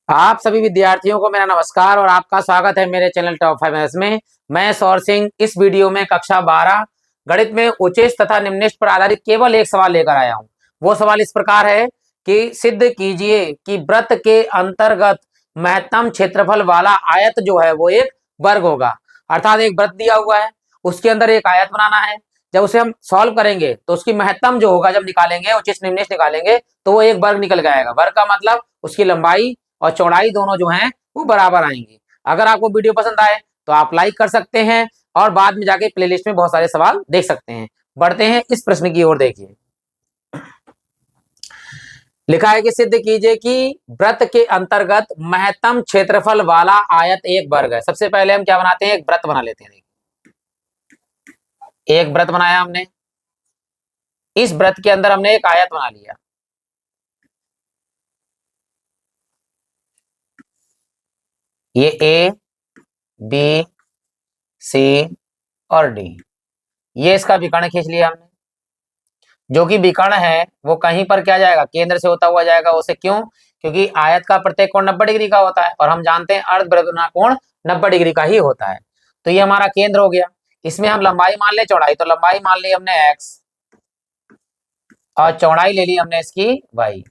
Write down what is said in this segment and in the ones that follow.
आप सभी विद्यार्थियों को मेरा नमस्कार और आपका स्वागत है मेरे चैनल टॉप 5 मैथ्स में। मैं सौर सिंह इस वीडियो में कक्षा 12 गणित में उच्चेष्ट तथा निम्नेष्ट पर आधारित केवल एक सवाल लेकर आया हूं। वो सवाल इस प्रकार है कि सिद्ध कीजिए कि वृत्त के अंतर्गत महत्तम क्षेत्रफल वाला आयत जो है वो एक वर्ग होगा। अर्थात एक वृत्त दिया हुआ है, उसके अंदर एक आयत बनाना है। जब उसे हम सॉल्व करेंगे तो उसकी महत्तम जो होगा, जब निकालेंगे उच्चेष्ट निम्नेष्ट निकालेंगे तो वो एक वर्ग निकल जाएगा। वर्ग का मतलब उसकी लंबाई और चौड़ाई दोनों जो हैं वो बराबर आएंगी। अगर आपको वीडियो पसंद आए तो आप लाइक कर सकते हैं और बाद में जाके प्लेलिस्ट में बहुत सारे सवाल देख सकते हैं। बढ़ते हैं इस प्रश्न की ओर। देखिए, लिखा है कि सिद्ध कीजिए कि वृत्त के अंतर्गत महत्तम क्षेत्रफल वाला आयत एक वर्ग है। सबसे पहले हम क्या बनाते हैं, एक वृत्त बना लेते हैं। एक वृत्त बनाया हमने, इस वृत्त के अंदर हमने एक आयत बना लिया। ये ए, बी, सी और डी, ये इसका विकर्ण खींच लिया हमने। जो कि विकर्ण है वो कहीं पर क्या जाएगा, केंद्र से होता हुआ जाएगा। उसे क्यों? क्योंकि आयत का प्रत्येक कोण 90 डिग्री का होता है और हम जानते हैं अर्धवृत्त कोण 90 डिग्री का ही होता है। तो ये हमारा केंद्र हो गया। इसमें हम लंबाई मान ले, चौड़ाई, तो लंबाई मान ली हमने x और चौड़ाई ले ली हमने इसकी y।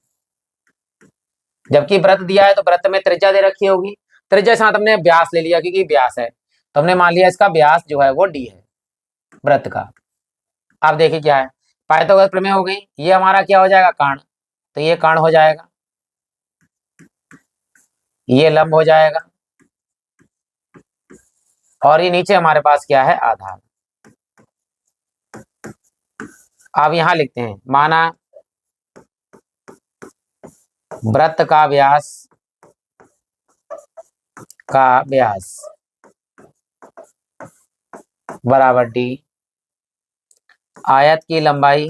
जबकि वृत्त दिया है तो वृत्त में त्रिज्या दे रखी होगी, त्रिज्या साथ हमने व्यास ले लिया क्योंकि व्यास है, तो हमने मान लिया इसका व्यास जो है वो d है वृत्त का। अब देखिए क्या है, पाइथागोरस प्रमेय हो गई। ये हमारा क्या हो जाएगा, कर्ण, तो ये कर्ण हो जाएगा, ये लंब हो जाएगा और ये नीचे हमारे पास क्या है, आधार। अब यहां लिखते हैं, माना वृत्त का व्यास बराबर डी, आयत की लंबाई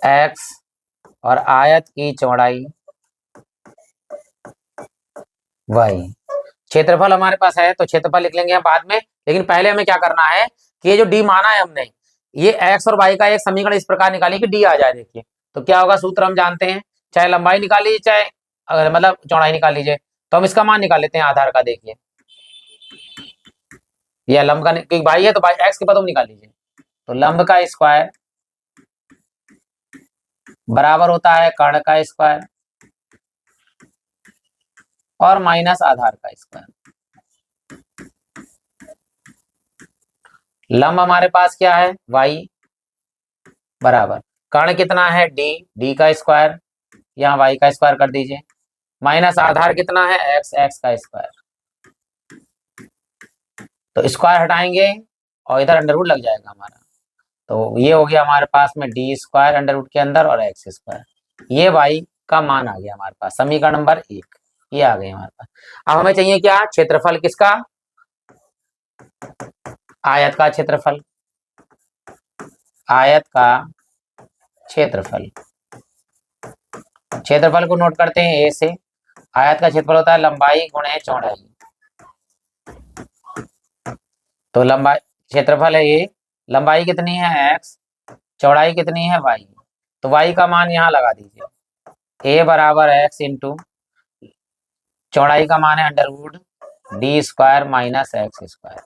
x और आयत की चौड़ाई y। क्षेत्रफल हमारे पास है तो क्षेत्रफल लिख लेंगे हम बाद में, लेकिन पहले हमें क्या करना है कि ये जो डी माना है हमने, ये x और y का एक समीकरण इस प्रकार निकालें कि डी आ जाए। देखिए तो क्या होगा, सूत्र हम जानते हैं, चाहे लंबाई निकाल लीजिए चाहे मतलब चौड़ाई निकाल लीजिए। तो हम इसका मान निकाल लेते हैं आधार का। देखिए यह लंब का, क्योंकि भाई है तो भाई x के पद हम निकाल लीजिए, तो लंब का स्क्वायर बराबर होता है कर्ण का स्क्वायर और माइनस आधार का स्क्वायर। लंब हमारे पास क्या है, y बराबर कर्ण कितना है, d का स्क्वायर, यहाँ y का स्क्वायर कर दीजिए, माइनस आधार कितना है, x का स्क्वायर। तो स्क्वायर हटाएंगे और इधर अंडर रूट लग जाएगा हमारा, तो ये हो गया हमारे पास में डी स्क्वायर अंडर रूट के अंदर और x स्क्वायर। ये y का मान आ गया हमारे पास, समीकरण नंबर 1 ये आ गई हमारे पास। अब हमें चाहिए क्या, क्षेत्रफल किसका, आयत का क्षेत्रफल। आयत का क्षेत्रफल, क्षेत्रफल को नोट करते हैं ए से। आयत का क्षेत्रफल होता है लंबाई गुणे चौड़ाई, तो लंबाई क्षेत्रफल है ये, लंबाई कितनी है x, चौड़ाई कितनी है y, तो y का मान यहाँ लगा दीजिए, a बराबर x इंटू चौड़ाई का मान है under root d square minus x square.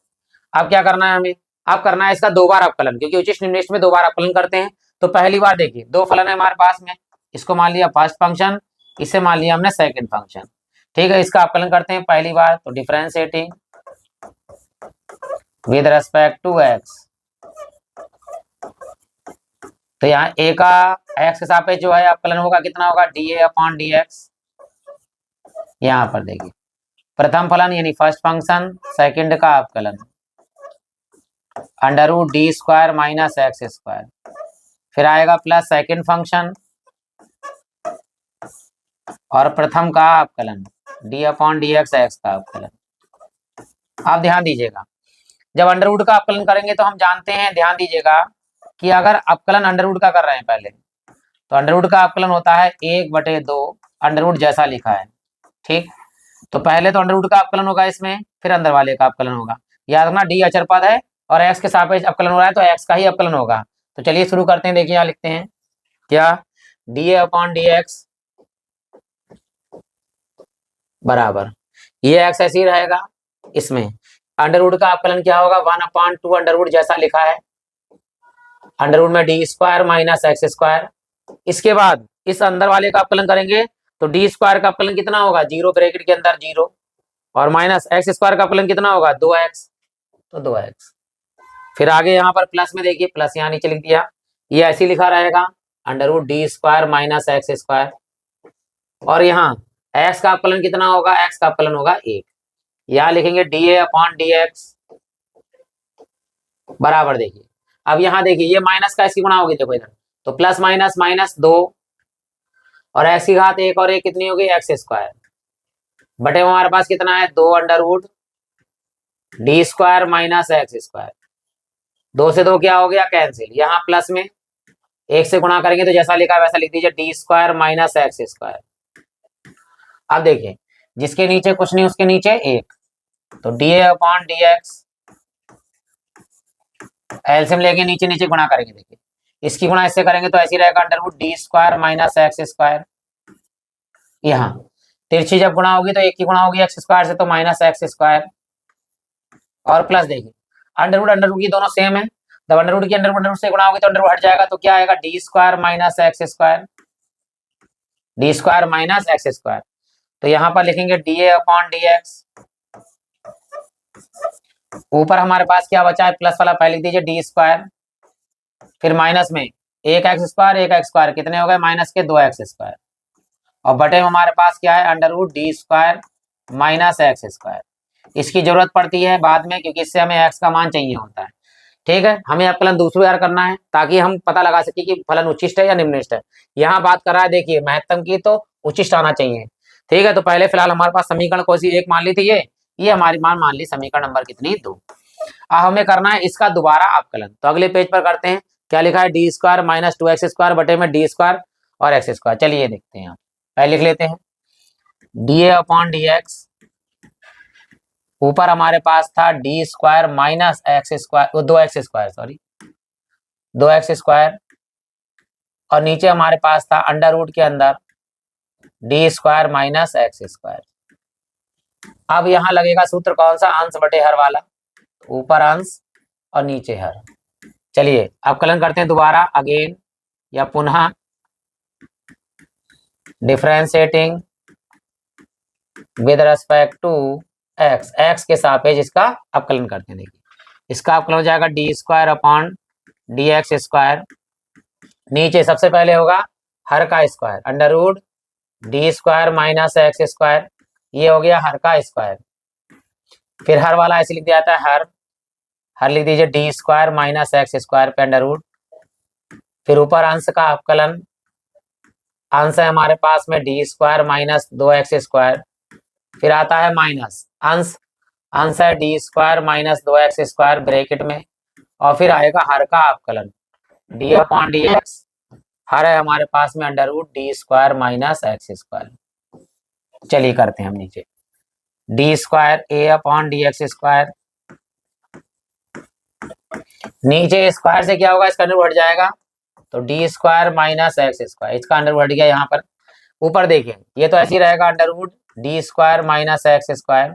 अब क्या करना है हमें, अब करना है इसका दो बार अवकलन, क्योंकि उच्चेष्ट निम्नेष्ट में दो बार अवकलन करते हैं। तो पहली बार देखिए दो फलन है हमारे पास में, इसको मान लिया फर्स्ट फंक्शन, इसे मान लिया हमने सेकंड फंक्शन। ठीक है, इसका अवकलन करते हैं पहली बार, तो differentiating with respect to x, तो यहाँ a का x के सापेक्ष जो है अवकलन होगा, कितना होगा, dA अपॉन dx। यहाँ पर देखिए प्रथम फलन यानी फर्स्ट फंक्शन, सेकंड का अवकलन under root d square minus x square, फिर आएगा प्लस सेकंड फंक्शन और प्रथम का अवकलन d upon d x, x का अवकलन। आप ध्यान दीजिएगा, जब अंडर रूट का अवकलन करेंगे तो हम जानते हैं, ध्यान दीजिएगा कि अगर अवकलन अंडर रूट का कर रहे हैं पहले, तो अंडर रूट का अवकलन होता है 1/2 अंडर रूट जैसा लिखा है। ठीक, तो पहले तो अंडर रूट का अवकलन होगा इसमें, फिर अंदर वाले का अवकलन होगा। याद रखना डी अचर पद है और एक्स के सापेक्ष अवकलन हो रहा है तो एक्स का ही अवकलन होगा। तो चलिए शुरू करते हैं। देखिए यहाँ लिखते हैं क्या, डी अपॉन डी एक्स बराबर, ये एक्स ऐसे ही रहेगा, इसमें अंडर रूट का अपकलन क्या होगा, 1/2 अंडर रूट जैसा लिखा है, अंडर रूट में d square minus x square. इसके बाद इस अंदर वाले का अपकलन करेंगे तो डी स्क्वायर का अपकलन कितना होगा, 0 ब्रैकेट के अंदर 0, और माइनस एक्स स्क्वायर का अपकलन कितना होगा, 2x, तो 2x। फिर आगे यहाँ पर प्लस में देखिए, प्लस यहाँ नीचे लिख दिया, ये ऐसे लिखा रहेगा under root d square minus x square, और यहाँ x का अपकलन कितना होगा, x का अपकलन होगा 1, यहाँ लिखेंगे D A upon d x बराबर। देखिए अब यहाँ देखिए ये माइनस का इसकी गुणा होगी, देखो इधर तो प्लस माइनस माइनस 2, और एक्स की घात 1 और 1 कितनी होगी, एक्स स्क्वायर, बटे में हमारे पास कितना है, 2 under root d square minus x square, 2 से 2 क्या हो गया, कैंसिल, यहाँ प्लस में 1 से गुणा करेंगे तो जैसा लिखा है वैसा लिख दीजिए, D square minus x square. अब देखिए जिसके नीचे कुछ नहीं उसके नीचे 1, तो D A upon d x, LCM लेके नीचे नीचे गुणा करेंगे, देखिए इसकी गुणा इससे करेंगे तो ऐसी रहेगा under root d square minus x square, यहाँ तिरछी जब गुणा होगी तो 1 की गुणा होगी एक्स स्क्वायर से, तो माइनस एक्स स्क्वायर, और प्लस देखिए अंडर रूट की दोनों सेम है, जब अंडर रूट की अंडर रूट से गुणा होगी तो अंडर रूट हट जाएगा, तो क्या आएगा, D square minus x square, D square minus x square. तो यहाँ पर लिखेंगे D A upon d x, ऊपर हमारे पास क्या बचा है, प्लस वाला पहले लिख दीजिए डी स्क्वायर, फिर माइनस में 1 एक्स स्क्वायर कितने हो गए, माइनस के 2 एक्स स्क्वायर, और बटे में हमारे पास क्या है, under root d square minus x square. इसकी जरूरत पड़ती है बाद में, क्योंकि इससे हमें एक्स का मान चाहिए होता है, ठीक है। हमें अपकलन दूसरी बार करना है ताकि हम पता लगा सके कि फलन उच्चिष्ट है या निम्नलिष्ट है। यहाँ बात कर रहा है देखिए महत्तम की, तो उच्चिष्ट आना चाहिए, ठीक है। तो पहले फिलहाल हमारे पास समीकरण कौन सी एक मान ली थी, ये हमारी मान ली समीकरण नंबर कितनी, 2। अब हमें करना है इसका दोबारा अपकलन, तो अगले पेज पर करते हैं। क्या लिखा है, d square minus 2x square बटे में डी स्क्वायर और एक्स स्क्वायर। चलिए देखते हैं, पहले लिख लेते हैं D A upon d x, ऊपर हमारे पास था D square minus x square, 2x square sorry 2x square, और नीचे हमारे पास था अंडर रूट के अंदर D square minus x square. अब यहाँ लगेगा सूत्र कौन सा, अंश बटे हर वाला, ऊपर अंश और नीचे हर। चलिए अवकलन करते हैं दोबारा, अगेन या पुनः, differentiating with respect to x, x के सापेक्ष इसका अवकलन करते हैं। देखिए इसका अवकलन हो जाएगा d square upon d x square, नीचे सबसे पहले होगा हर का square, under root d square minus x square, ये हो गया हर का स्क्वायर, फिर हर वाला ऐसे लिख दिया जाता है हर लिख दीजिए D square minus x square पे अंडर रूट, फिर ऊपर अंश का अवकलन, अंश है हमारे पास में d square minus 2x square, फिर आता है माइनस अंश है d square minus 2x square bracket में, और फिर आएगा हर का अवकलन डी अपॉन डी एक्स, हर है हमारे पास में under root d square minus x square. चलिए करते हैं हम नीचे, d square a upon d x square, नीचे स्क्वायर से क्या होगा, इसका अंडर हट जाएगा, तो d square minus x square, इसका अंडर हट गया यहाँ पर। ऊपर देखिए ये तो ऐसे ही रहेगा under root d square minus x square,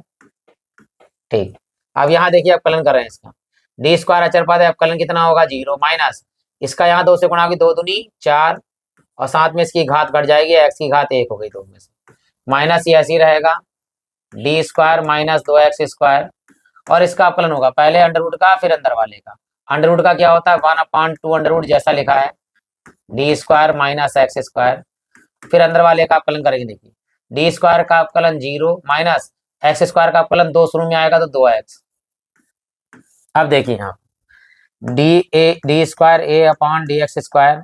ठीक। अब यहाँ देखिए अवकलन कर रहे हैं इसका, डी स्क्वायर अचर पद है, अवकलन कितना होगा, 0 माइनस इसका यहाँ 2 से गुणा होगी, 2 दूनी 4, और साथ में इसकी घात घट जाएगी, एक्स की घात 1 हो गई 2 में से, माइनस ये ऐसे ही रहेगा D square minus 2x square, और इसका अपकलन होगा पहले अंडर रूट का फिर अंदर वाले का, अंडर रूट का क्या होता है 1/2 अंडर रूट जैसा लिखा है d square minus x square, फिर अंदर वाले का अपकलन करेंगे। देखिए डी स्क्वायर का अपकलन 0 माइनस एक्स स्क्वायर का अपकलन 2 शुरू में आएगा तो 2x। अब देखिए यहाँ D square a upon d x square,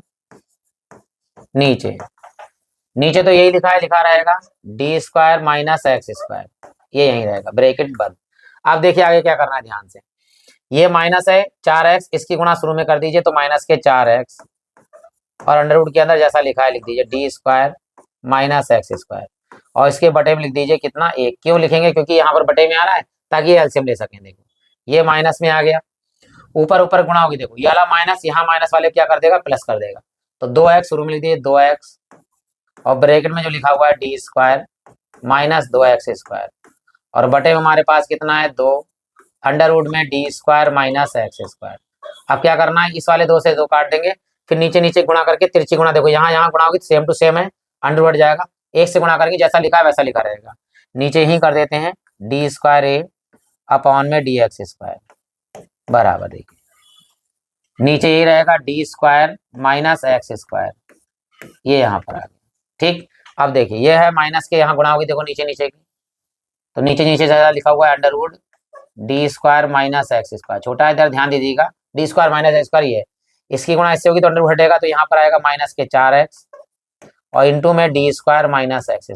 नीचे तो यही लिखा रहेगा D square minus x square, ये यही रहेगा ब्रैकेट बंद। अब देखिए आगे क्या करना है ध्यान से, ये माइनस है 4x, इसकी गुणा शुरू में कर दीजिए तो माइनस के 4x, और अंडर रूट के अंदर जैसा लिखा है लिख दीजिए D square minus x square, और इसके बटे में लिख दीजिए कितना 1। क्यों लिखेंगे, क्योंकि यहाँ पर बटे में आ रहा है ताकि ये एलसीएम ले सकें। देखो ये माइनस में आ गया, ऊपर ऊपर गुणा होगी, देखो ये वाला माइनस, यहाँ माइनस वाले क्या कर देगा, प्लस कर देगा। तो 2x शुरू में लिख दिए 2x, और ब्रैकेट में जो लिखा हुआ है डी स्क्वायर माइनस 2x², और बटे में हमारे पास कितना है 2, अंडर रूट में डी स्क्वायर माइनस x²। अब क्या करना है, इस वाले 2 से 2 काट देंगे, फिर नीचे नीचे गुणा करके तिरछी गुणा, देखो यहाँ यहाँ गुणा होगी सेम टू सेम है, अंडर बढ़ जाएगा, 1 से गुणा करके जैसा लिखा है वैसा लिखा रहेगा। नीचे ही कर देते हैं डी स्क्वायर ए अपॉन में डी x² बराबर, देखिए नीचे ये रहेगा डी स्क्वायर माइनस x², ये यहाँ पर आ गया। ठीक, अब देखिए ये है माइनस के यहाँ गुणा होगी, देखो नीचे नीचे की, तो नीचे नीचे ज्यादा लिखा हुआ है under root d square minus x², छोटा है इधर ध्यान दीजिएगा, डी स्क्वायर माइनस x² ये है, इसकी गुणा इससे होगी तो अंडर रूट हटेगा, तो यहाँ पर आएगा माइनस के 4x और इंटू में डी स्क्वायर माइनस x²।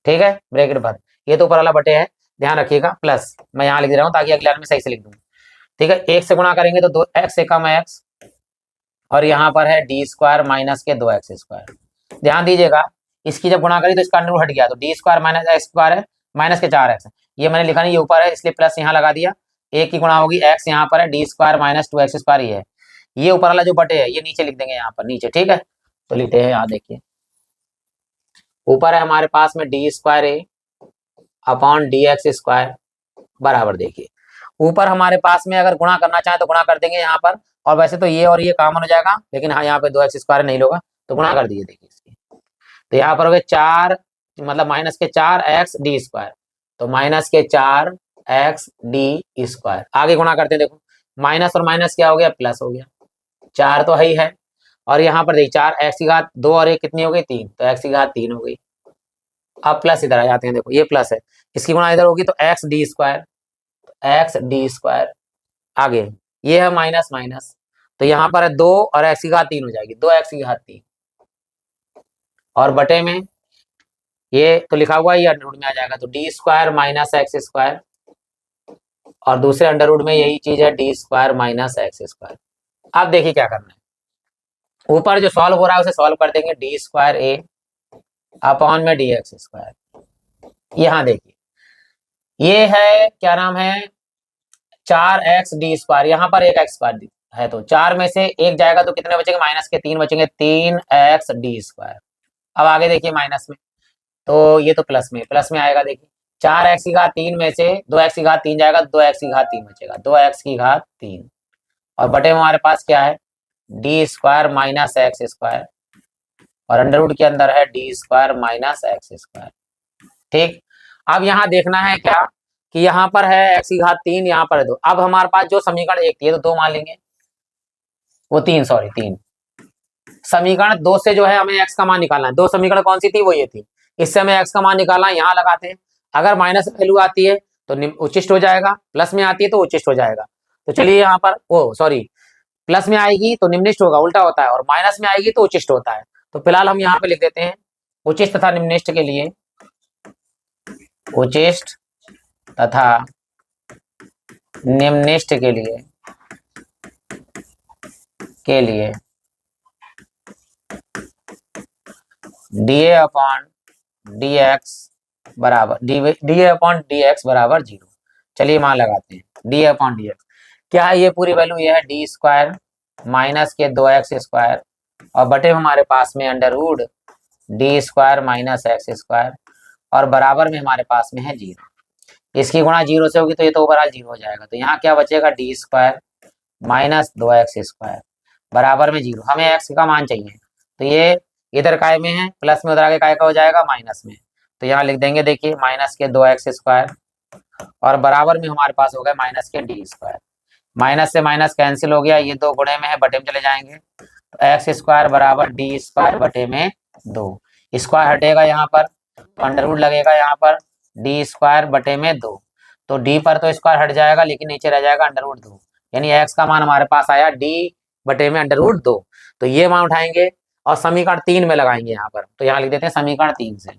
ठीक है, ब्रैकेट भर, ये तो ऊपर वाला बटे है, ध्यान रखिएगा, प्लस मैं यहाँ लिख दे रहा हूँ ताकि अगले में सही से लिख दूँ। ठीक है, 1 से गुणा करेंगे तो 2x से कम x, और यहाँ पर है डी स्क्वायर माइनस के 2x²। ध्यान दीजिएगा, इसकी जब गुणा करी तो इसका अंडर रूट हट गया, तो डी स्क्वायर माइनस x² है, माइनस के 4x, ये मैंने लिखा नहीं, ये ऊपर है इसलिए प्लस यहाँ लगा दिया, एक की गुणा होगी x, यहाँ पर है डी स्क्वायर माइनस 2x², ये ऊपर वाला जो बटे है ये नीचे लिख देंगे यहाँ पर नीचे। ठीक है, तो लिखते हैं यहाँ, देखिए ऊपर है हमारे पास में d square a upon D x² बराबर, देखिए ऊपर हमारे पास में अगर गुणा करना चाहे तो गुणा कर देंगे यहाँ पर, और वैसे तो ये और ये कॉमन हो जाएगा, लेकिन हाँ यहाँ पे 2x² नहीं होगा तो गुणा कर दीजिए, देखिए इसकी, तो यहाँ पर हो गए 4, मतलब माइनस के 4x² तो माइनस के 4x², आगे गुणा करते हैं, देखो माइनस और माइनस क्या हो गया, प्लस हो गया, 4 तो है, और यहाँ पर देखिए 4x², 2 और 1 कितनी हो गई 3, तो x³ हो गई। अब प्लस इधर आ जाते हैं, देखो ये प्लस है, इसकी गुणा इधर होगी तो x², आगे ये है माइनस माइनस, तो यहाँ पर है 2 और x³ हो जाएगी, 2x³, और बटे में ये तो लिखा हुआ है ये अंडर रूट में आ जाएगा, तो डी स्क्वायर माइनस x², और दूसरे अंडर रूट में यही चीज है डी स्क्वायर माइनस x²। अब देखिए क्या करना है, ऊपर जो सॉल्व हो रहा है उसे सॉल्व कर देंगे, डी स्क्वायर ए अपॉन में डी x²। यहाँ देखिए ये है क्या नाम है 4x², यहाँ पर 1x² है, तो 4 में से 1 जाएगा तो कितने बचेंगे, माइनस के 3 बचेंगे, 3x²। अब आगे देखिए माइनस में, तो ये तो प्लस में आएगा, देखिए 4x³ में से 2x³ जाएगा, 2x³ बचेगा, 2x³, और बटे में हमारे पास क्या है डी स्क्वायर माइनस x², और अंडर रूट के अंदर है डी स्क्वायर माइनस x²। ठीक, अब यहाँ देखना है क्या कि यहाँ पर है x³, यहाँ पर है 2, अब हमारे पास जो समीकरण 1 थी तो 2 मान लेंगे, वो 3 समीकरण 2 से जो है हमें x का मान निकालना है, 2 समीकरण कौन सी थी, वो ये थी, इससे हमें x का मान निकालना है, यहाँ लगाते हैं, अगर माइनस वैल्यू आती है तो उच्चिष्ट हो जाएगा, प्लस में आती है तो उच्चिष्ट हो जाएगा, तो चलिए यहाँ पर प्लस में आएगी तो निम्निष्ट होगा, उल्टा होता है, और माइनस में आएगी तो उच्चिष्ट होता है, तो फिलहाल हम यहाँ पे लिख देते हैं उच्चिष्ट तथा निम्निष्ट के लिए, उच्चिष्ट तथा निम्निष्ट के लिए dA अपॉन dx बराबर dA अपॉन dx बराबर 0। चलिए मान लगाते हैं dA अपॉन dx, क्या है ये पूरी वैल्यू, ये है डी स्क्वायर माइनस के 2x², और बटे हमारे पास में under root d square minus x², और बराबर में हमारे पास में है 0, इसकी गुणा 0 से होगी तो ये तो ओवरऑल 0 हो जाएगा, तो यहाँ क्या बचेगा डी स्क्वायर माइनस 2x² बराबर में 0, हमें x का मान चाहिए, तो ये इधर काय में है, प्लस में उधर आगे काय का हो जाएगा माइनस में, तो यहाँ लिख देंगे, देखिए माइनस के 2x², और बराबर में हमारे पास हो गया माइनस के डी स्क्वायर, माइनस से माइनस कैंसिल हो गया, ये 2 गुणे में है, बटे में चले जाएंगे, तो x² बराबर डी स्क्वायर बटे में 2, स्क्वायर हटेगा यहाँ पर, अंडर रूट लगेगा यहाँ पर डी स्क्वायर बटे में 2, तो डी पर तो स्क्वायर हट जाएगा लेकिन नीचे रह जाएगा अंडर रूट 2, यानी x का मान हमारे पास आया डी बटे में अंडर रूट 2, तो ये मान उठाएंगे और समीकरण 3 में लगाएंगे यहाँ पर, तो यहाँ लिख देते हैं समीकरण 3 से,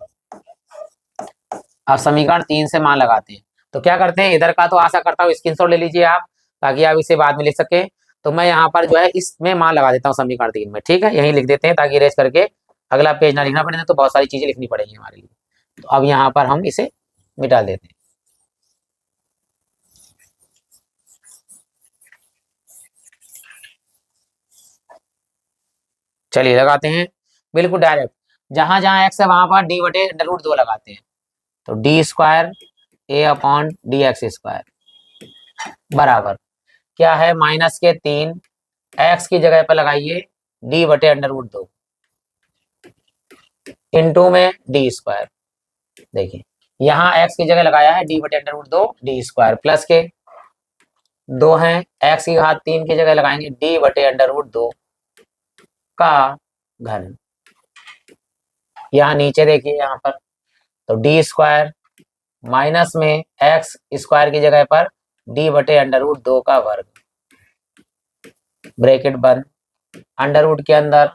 अब समीकरण 3 से मान लगाते हैं, तो क्या करते हैं इधर का तो आशा करता हूँ स्क्रीनशॉट ले लीजिए आप, ताकि आप इसे बाद में लिख सके, तो मैं यहाँ पर जो है इसमें मान लगा देता हूँ समीकरण 3 में, ठीक है, यही लिख देते हैं ताकि रेस करके अगला पेज ना लिखना पड़े, तो बहुत सारी चीजें लिखनी पड़ेगी हमारे लिए, तो अब यहाँ पर हम इसे मिटा देते हैं। चलिए लगाते हैं बिल्कुल डायरेक्ट, जहां जहां एक्स है वहां पर डी बटे अंडर रूट 2 लगाते हैं। तो d square a upon d x square बराबर क्या है, -3 एक्स की जगह पर लगाइए डी बटे अंडर रूट 2 इंटू में डी स्क्वायर। देखिए यहाँ एक्स की जगह लगाया है डी बटे under root 2 d square plus के 2 है एक्स की घात 3 की जगह लगाएंगे डी बटे अंडर रूट 2 का घन। यहाँ नीचे देखिए यहाँ पर तो डी स्क्वायर माइनस में एक्स स्क्वायर की जगह पर डी बटे अंडर रूट 2 का वर्ग, ब्रैकेट बंद, अंडर रूट के अंदर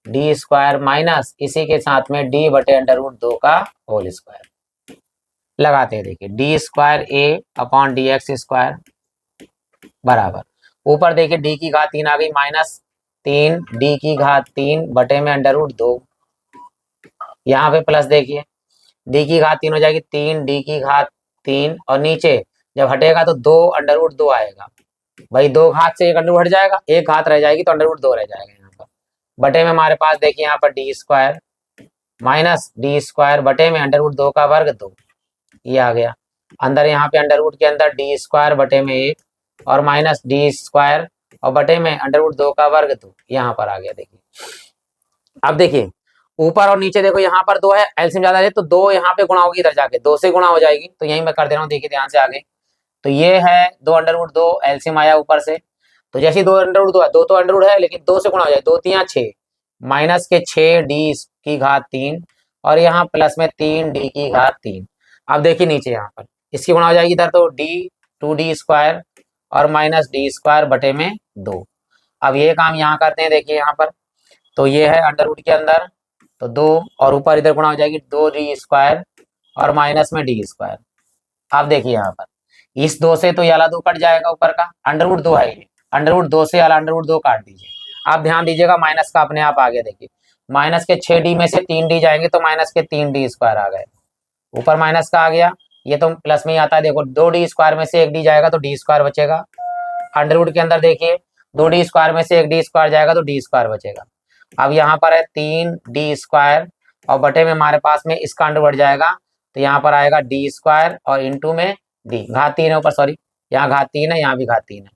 डी स्क्वायर माइनस इसी के साथ में डी बटे अंडर रूट 2 का होल स्क्वायर लगाते हैं। देखिए D square a upon d x square बराबर ऊपर देखिए डी की घात 3 आ गई -3 डी की घात 3 बटे में अंडर रूट 2, यहाँ पे प्लस देखिए डी की घात 3 हो जाएगी 3 डी की घात 3 और नीचे जब हटेगा तो 2 अंडर रूट 2 आएगा। भाई 2 घात से 1 अंडर रूट हट जाएगा, 1 घात रह जाएगी तो अंडर रूट 2 रह जाएगा। यहाँ पर बटे में हमारे पास देखिए यहाँ पर D square minus D square बटे में अंडर रूट 2 का वर्ग 2, ये आ गया अंदर। यहाँ पे अंडर रूट के अंदर डी स्क्वायर बटे में 1 और माइनस डी स्क्वायर और बटे में अंडर रूट 2 का वर्ग 2 यहाँ पर आ गया। देखिए अब देखिए ऊपर और नीचे देखो यहाँ पर 2 है, एलसीएम ज्यादा है तो 2 यहाँ पे गुणा होगी, इधर जाके 2 से गुणा हो जाएगी। तो यही मैं कर दे रहा हूँ, देखिए ध्यान से आगे। तो ये है 2 अंडर रूट 2 एलसीएम आया ऊपर से, तो जैसे 2 अंडर रूट 2 है, 2 तो अंडर रूट है लेकिन 2 से गुणा हो जाए, 2 3 6 माइनस के 6 डी की घात 3 और यहाँ प्लस में 3 डी की घात 3। अब देखिए नीचे यहाँ पर इसकी गुणा हो जाएगी इधर, तो डी 2d स्क्वायर और माइनस डी स्क्वायर बटे में 2। अब ये काम यहाँ करते हैं, देखिए यहाँ पर तो ये है अंडर रूट के अंदर तो 2 और ऊपर इधर गुणा हो जाएगी 2d स्क्वायर और माइनस में डी स्क्वायर। अब देखिए यहाँ पर इस 2 से तो ये वाला 2 कट जाएगा, ऊपर का अंडर रूट 2 है, ये अंडर रूट 2 से वाला अंडर रूट 2 काट दीजिए। आप ध्यान दीजिएगा माइनस का अपने आप आ गया। देखिए माइनस के 6d में से 3d जाएंगे तो माइनस के 3d स्क्वायर आ गए, ऊपर माइनस का आ गया, ये तो प्लस में ही आता है। देखो 2d स्क्वायर में से 1d जाएगा तो डी स्क्वायर बचेगा। अंडर रूट के अंदर देखिए 2d स्क्वायर में से 1d स्क्वायर जाएगा तो डी स्क्वायर बचेगा। अब यहाँ पर है 3d स्क्वायर और बटे में हमारे पास में इसका अंडर बढ़ जाएगा, तो यहाँ पर आएगा डी स्क्वायर और इंटू में डी, घात 3 है ऊपर, सॉरी यहाँ घात 3 है, यहाँ भी घात 3 है,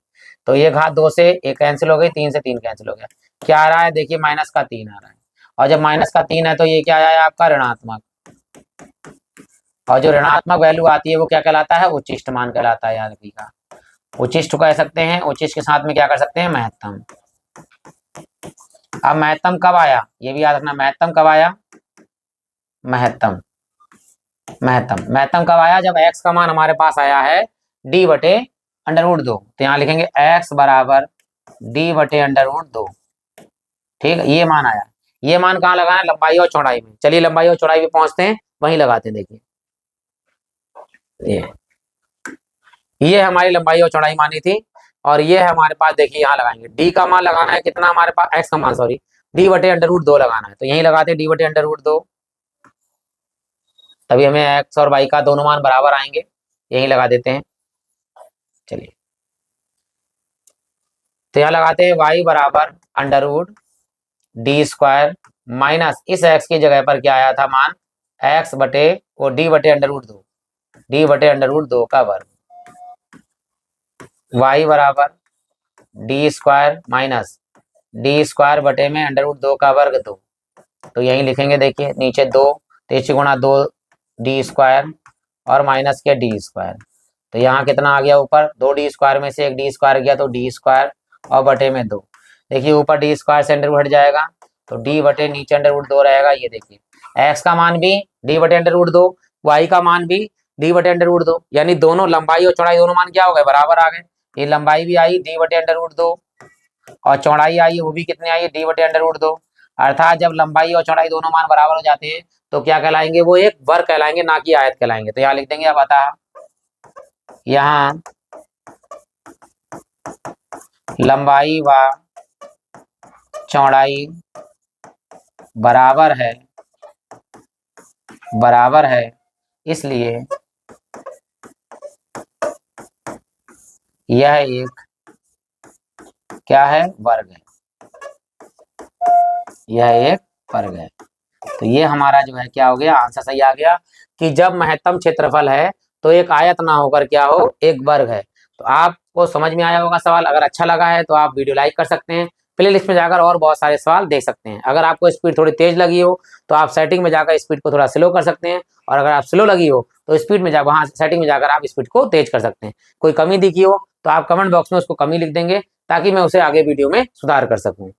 तो ये घात 2 से 1 कैंसिल हो गई, 3 से 3 कैंसिल हो गया। क्या आ रहा है, देखिए माइनस का 3 आ रहा है, और जब माइनस का 3 है तो ये क्या आया है आपका ऋणात्मक, और जो ऋणात्मक वैल्यू आती है वो क्या कहलाता है, उच्चिष्ट मान कहलाता है। याद रखिएगा उच्चिष्ट कह सकते हैं, उच्चिष्ट के साथ में क्या कर सकते हैं, महत्तम। अब महत्तम कब आया ये भी याद रखना, महत्तम कब आया, महत्तम महत्तम कब आया, जब x का मान हमारे पास आया है d बटे अंडर रूट 2, तो यहाँ लिखेंगे x बराबर d बटे अंडर रूट 2। ठीक है, ये मान आया। ये मान कहाँ लगाना है, लंबाई और चौड़ाई में। चलिए लंबाई और चौड़ाई पे पहुंचते हैं, वहीं लगाते हैं। देखिए ये हमारी लंबाई और चौड़ाई मानी थी, और ये है हमारे पास, देखिए यहाँ लगाएंगे d का मान लगाना है कितना हमारे पास, x का मान सॉरी d बटे अंडर रूट 2 लगाना है, तो यहीं लगाते हैं d बटे अंडर रूट 2, तभी हमें x और y का दोनों मान बराबर आएंगे, यहीं लगा देते हैं। चलिए तो यहाँ लगाते हैं y बराबर under root d square minus इस x की जगह पर क्या आया था मान, x बटे वो d बटे अंडर रूट 2, d बटे अंडर रूट 2 का वर्ग, y बराबर D square minus D square बटे में अंडर रूट 2 का वर्ग 2, तो यहीं लिखेंगे। देखिए नीचे 2 3 गुणा 2 डी स्क्वायर और माइनस के डी स्क्वायर, तो यहाँ कितना आ गया ऊपर, 2d स्क्वायर में से 1d स्क्वायर गया तो d स्क्वायर और बटे में 2। देखिए ऊपर d स्क्वायर से अंडर रूट हट जाएगा तो d बटे नीचे अंडर रूट 2 रहेगा। ये देखिए x का मान भी d बटे अंडर रूट 2, y का मान भी d बटे अंडर रूट 2, यानी दोनों लंबाई और चौड़ाई दोनों मान क्या हो गए, बराबर आ गए। ये लंबाई भी आई d बटे अंडर रूट 2 और चौड़ाई आई वो भी कितने आई, d बटे अंडर रूट 2। अर्थात जब लंबाई और चौड़ाई दोनों मान बराबर हो जाते हैं तो क्या कहलाएंगे, वो एक वर्ग कहलाएंगे, ना कि आयत कहलाएंगे। तो यहाँ लिख देंगे, अब आता यहाँ लंबाई व चौड़ाई बराबर है इसलिए यह एक क्या है, वर्ग है। यह एक वर्ग है। तो ये हमारा जो है क्या हो गया, आंसर सही आ गया कि जब महत्तम क्षेत्रफल है तो एक आयत ना होकर क्या हो, एक वर्ग है। तो आपको समझ में आया होगा सवाल। अगर अच्छा लगा है तो आप वीडियो लाइक कर सकते हैं, प्ले लिस्ट में जाकर और बहुत सारे सवाल देख सकते हैं। अगर आपको स्पीड थोड़ी तेज लगी हो तो आप सेटिंग में जाकर स्पीड को थोड़ा स्लो कर सकते हैं, और अगर आप स्लो लगी हो तो स्पीड में जा वहाँ सेटिंग में जाकर आप स्पीड को तेज कर सकते हैं। कोई कमी दिखी हो तो आप कमेंट बॉक्स में उसको कमी लिख देंगे, ताकि मैं उसे आगे वीडियो में सुधार कर सकूँ।